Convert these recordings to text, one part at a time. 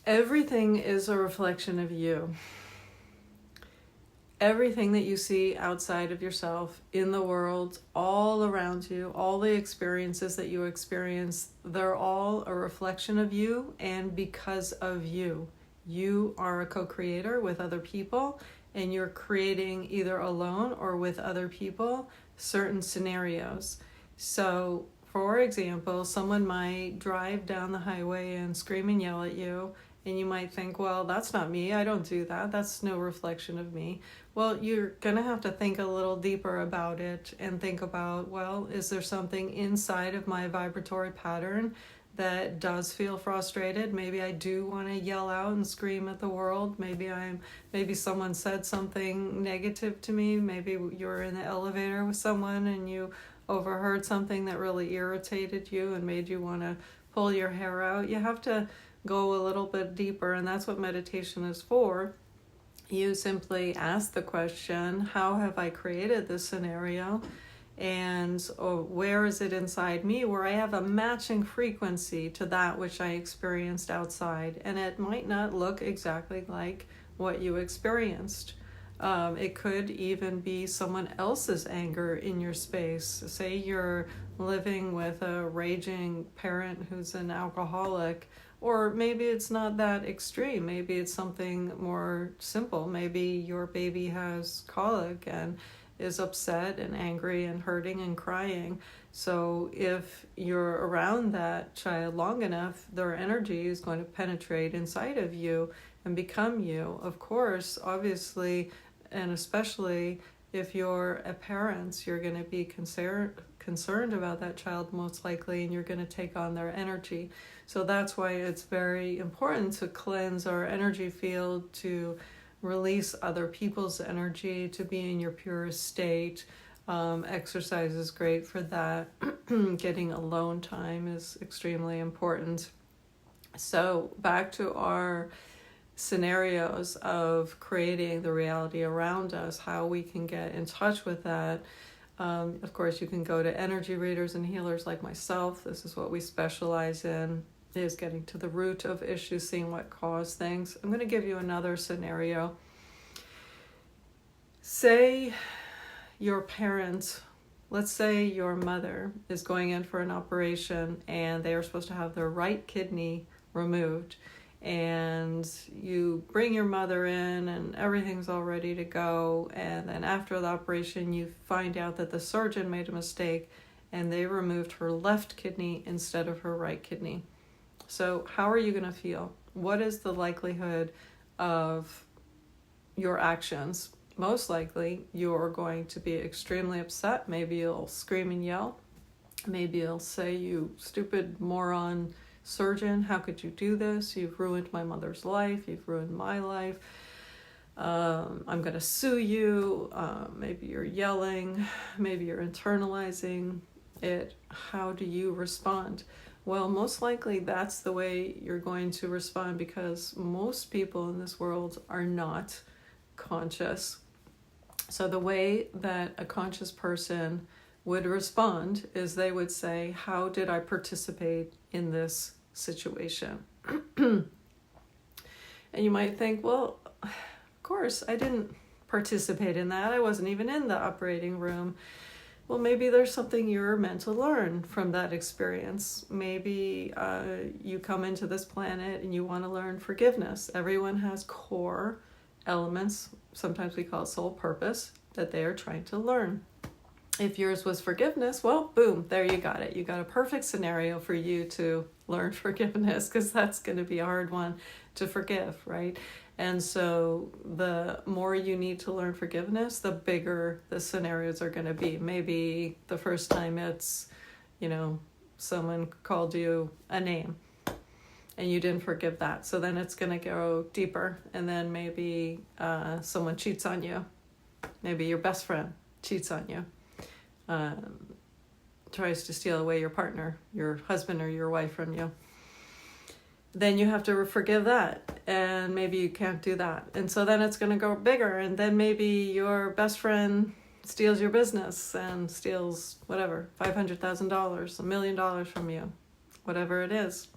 Everything is a reflection of you. Everything that you see outside of yourself, in the world, all around you, all the experiences that you experience, they're all a reflection of you and because of you. You are a co-creator with other people, and you're creating either alone or with other people certain scenarios. So, for example, someone might drive down the highway and scream and yell at you, and you might think, well, that's not me. I don't do that. That's no reflection of me. Well, you're going to have to think a little deeper about it and think about, well, is there something inside of my vibratory pattern that does feel frustrated? Maybe I do want to yell out and scream at the world. Maybe someone said something negative to me. Maybe you're in the elevator with someone and you overheard something that really irritated you and made you want to pull your hair out. You have to go a little bit deeper, and that's what meditation is for. You simply ask the question, how have I created this scenario? And where is it inside me where I have a matching frequency to that which I experienced outside? And it might not look exactly like what you experienced. It could even be someone else's anger in your space. Say you're living with a raging parent who's an alcoholic, or maybe it's not that extreme. Maybe it's something more simple. Maybe your baby has colic and is upset and angry and hurting and crying. So if you're around that child long enough, their energy is going to penetrate inside of you and become you. Of course, obviously, and especially if you're a parent, you're going to be concerned about that child most likely, and you're going to take on their energy. So that's why it's very important to cleanse our energy field, to release other people's energy, to be in your purest state. Exercise is great for that. Getting alone time is extremely important. So back to our scenarios of creating the reality around us, how we can get in touch with that. Of course, you can go to energy readers and healers like myself. This is what we specialize in, is getting to the root of issues, seeing what caused things. I'm going to give you another scenario. Say your parent, let's say your mother is going in for an operation and they are supposed to have their right kidney removed, and you bring your mother in and everything's all ready to go, and then after the operation you find out that the surgeon made a mistake and they removed her left kidney instead of her right kidney. So how are you going to feel? What is the likelihood of your actions? Most likely you're going to be extremely upset. Maybe you'll scream and yell. Maybe you'll say, you stupid moron surgeon, how could you do this? You've ruined my mother's life. You've ruined my life. I'm going to sue you. Maybe you're yelling. Maybe you're internalizing it. How do you respond? Well, most likely that's the way you're going to respond, because most people in this world are not conscious. So the way that a conscious person would respond is they would say, how did I participate in this situation? And you might think, well, of course, I didn't participate in that. I wasn't even in the operating room. Well, maybe there's something you're meant to learn from that experience. Maybe you come into this planet and you want to learn forgiveness. Everyone has core elements, sometimes we call it soul purpose, that they are trying to learn. If yours was forgiveness, well, boom, there you got it. You got a perfect scenario for you to learn forgiveness, because that's going to be a hard one to forgive, right? And so the more you need to learn forgiveness, the bigger the scenarios are going to be. Maybe the first time it's, someone called you a name and you didn't forgive that. So then it's going to go deeper. And then maybe someone cheats on you. Maybe your best friend cheats on you. Tries to steal away your partner, your husband or your wife from you. Then you have to forgive that, and maybe you can't do that. And so then it's going to go bigger, and then maybe your best friend steals your business and steals whatever, $500,000, $1 million from you, whatever it is.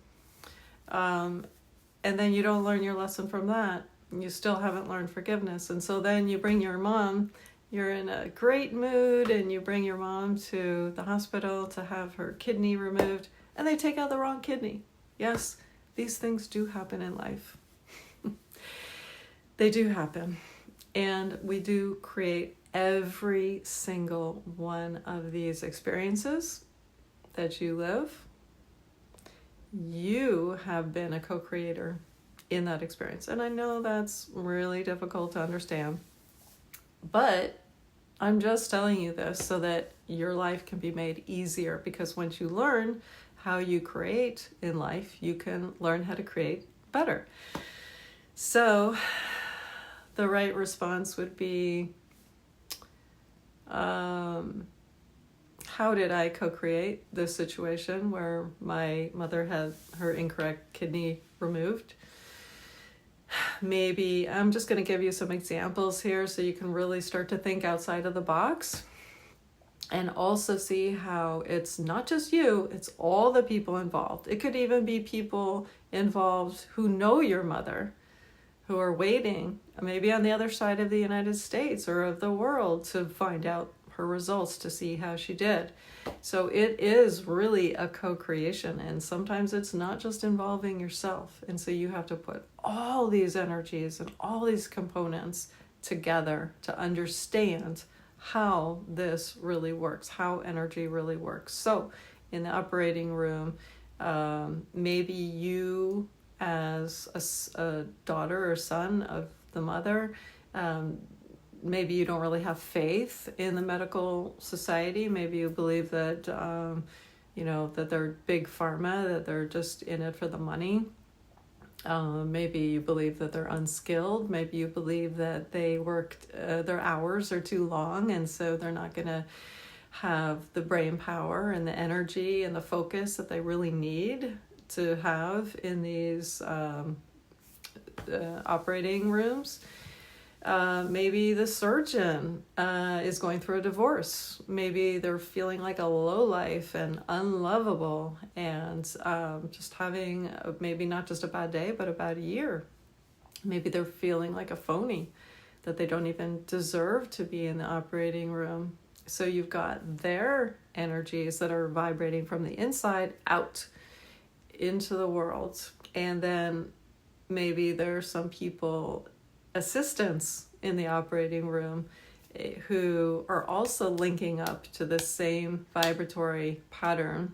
and then you don't learn your lesson from that. You still haven't learned forgiveness. And so then you bring your mom, you're in a great mood, and you bring your mom to the hospital to have her kidney removed, and they take out the wrong kidney. Yes, these things do happen in life. They do happen. And we do create every single one of these experiences that you live. You have been a co-creator in that experience. And I know that's really difficult to understand, but I'm just telling you this so that your life can be made easier, because once you learn how you create in life, you can learn how to create better. So the right response would be, how did I co-create this situation where my mother had her incorrect kidney removed? Maybe I'm just going to give you some examples here so you can really start to think outside of the box, and also see how it's not just you, it's all the people involved. It could even be people involved who know your mother, who are waiting, maybe on the other side of the United States or of the world, to find out her results, to see how she did. So it is really a co-creation, and sometimes it's not just involving yourself. And so you have to put all these energies and all these components together to understand how this really works, how energy really works. So in the operating room, maybe you as a daughter or son of the mother, maybe you don't really have faith in the medical society. Maybe you believe that, that they're big pharma, that they're just in it for the money. Maybe you believe that they're unskilled. Maybe you believe that they worked, their hours are too long, and so they're not going to have the brain power and the energy and the focus that they really need to have in these operating rooms. Maybe the surgeon is going through a divorce. Maybe they're feeling like a lowlife and unlovable, and just having maybe not just a bad day, but a bad year. Maybe they're feeling like a phony, that they don't even deserve to be in the operating room. So you've got their energies that are vibrating from the inside out into the world. And then maybe there are some people, assistants in the operating room, who are also linking up to the same vibratory pattern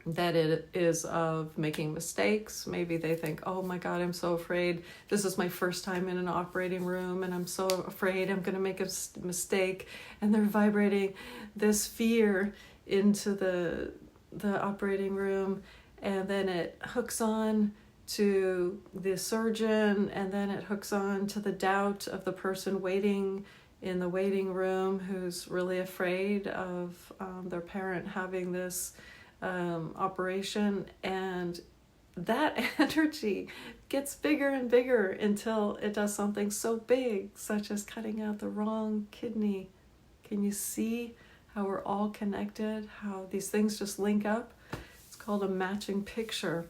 that it is of making mistakes. Maybe they think, oh my God, I'm so afraid. This is my first time in an operating room, and I'm so afraid I'm going to make a mistake. And they're vibrating this fear into the operating room, and then it hooks on to the surgeon, and then it hooks on to the doubt of the person waiting in the waiting room, who's really afraid of their parent having this operation. And that energy gets bigger and bigger until it does something so big, such as cutting out the wrong kidney. Can you see how we're all connected, how these things just link up? It's called a matching picture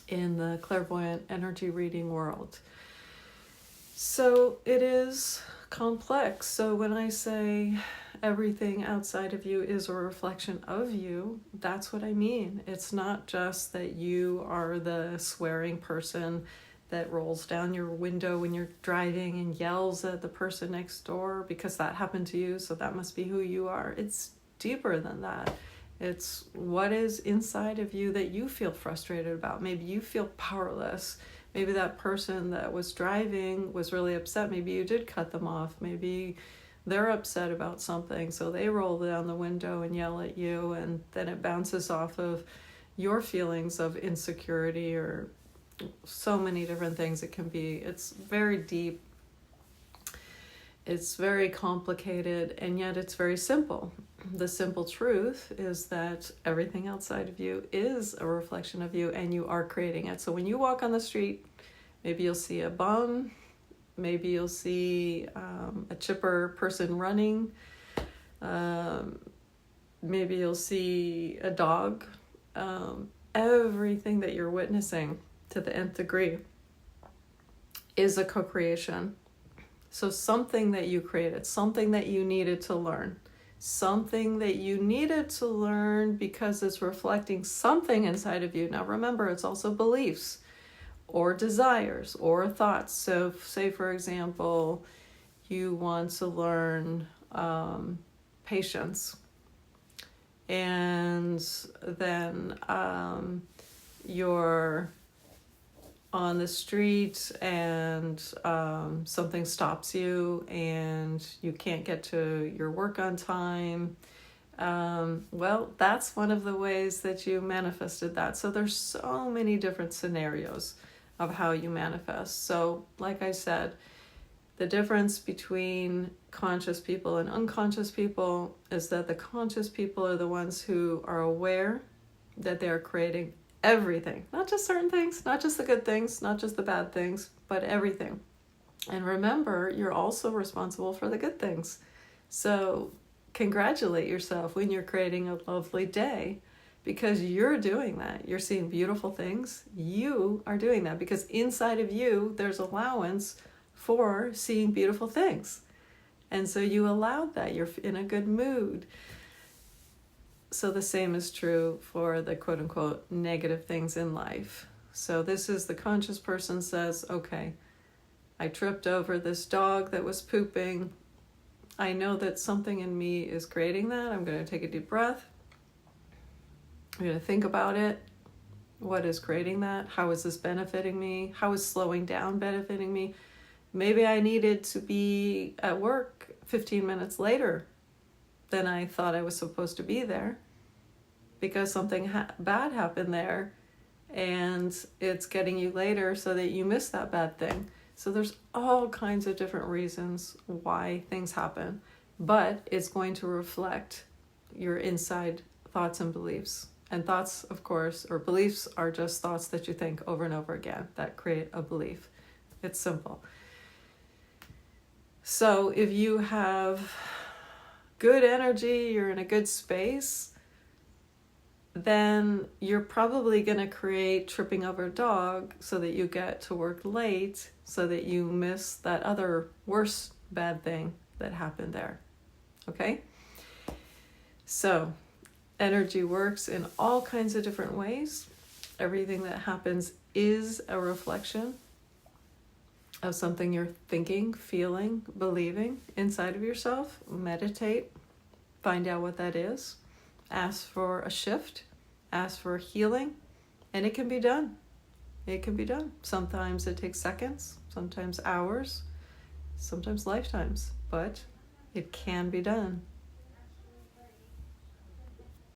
in the clairvoyant energy reading world. So it is complex. So when I say everything outside of you is a reflection of you, that's what I mean. It's not just that you are the swearing person that rolls down your window when you're driving and yells at the person next door because that happened to you, so that must be who you are. It's deeper than that. It's what is inside of you that you feel frustrated about. Maybe you feel powerless. Maybe that person that was driving was really upset. Maybe you did cut them off. Maybe they're upset about something, so they roll down the window and yell at you, and then it bounces off of your feelings of insecurity or so many different things it can be. It's very deep. It's very complicated, and yet it's very simple. The simple truth is that everything outside of you is a reflection of you, and you are creating it. So when you walk on the street, maybe you'll see a bum, maybe you'll see a chipper person running, maybe you'll see a dog. Everything that you're witnessing to the nth degree, is a co-creation. So something that you created, something that you needed to learn, something that you needed to learn because it's reflecting something inside of you. Now remember, it's also beliefs or desires or thoughts. So say, for example, you want to learn patience, and then you're on the street and something stops you and you can't get to your work on time. Well, that's one of the ways that you manifested that. So there's so many different scenarios of how you manifest. So like I said, the difference between conscious people and unconscious people is that the conscious people are the ones who are aware that they are creating everything, not just certain things, not just the good things, not just the bad things, but everything. And remember, you're also responsible for the good things. So congratulate yourself when you're creating a lovely day, because you're doing that. You're seeing beautiful things. You are doing that because inside of you, there's allowance for seeing beautiful things. And so you allowed that. You're in a good mood. So the same is true for the quote unquote negative things in life. So this is the conscious person says, okay, I tripped over this dog that was pooping. I know that something in me is creating that. I'm going to take a deep breath. I'm going to think about it. What is creating that? How is this benefiting me? How is slowing down benefiting me? Maybe I needed to be at work 15 minutes later than I thought I was supposed to be there because something bad happened there, and it's getting you later so that you miss that bad thing. So there's all kinds of different reasons why things happen, but it's going to reflect your inside thoughts and beliefs. And thoughts, of course, or beliefs are just thoughts that you think over and over again that create a belief. It's simple. So if you have good energy, you're in a good space, then you're probably going to create tripping over a dog so that you get to work late, so that you miss that other worse bad thing that happened there. Okay? So energy works in all kinds of different ways. Everything that happens is a reflection of something you're thinking, feeling, believing inside of yourself. Meditate, find out what that is, ask for a shift, ask for healing, and it can be done. It can be done. Sometimes it takes seconds, sometimes hours, sometimes lifetimes, but it can be done.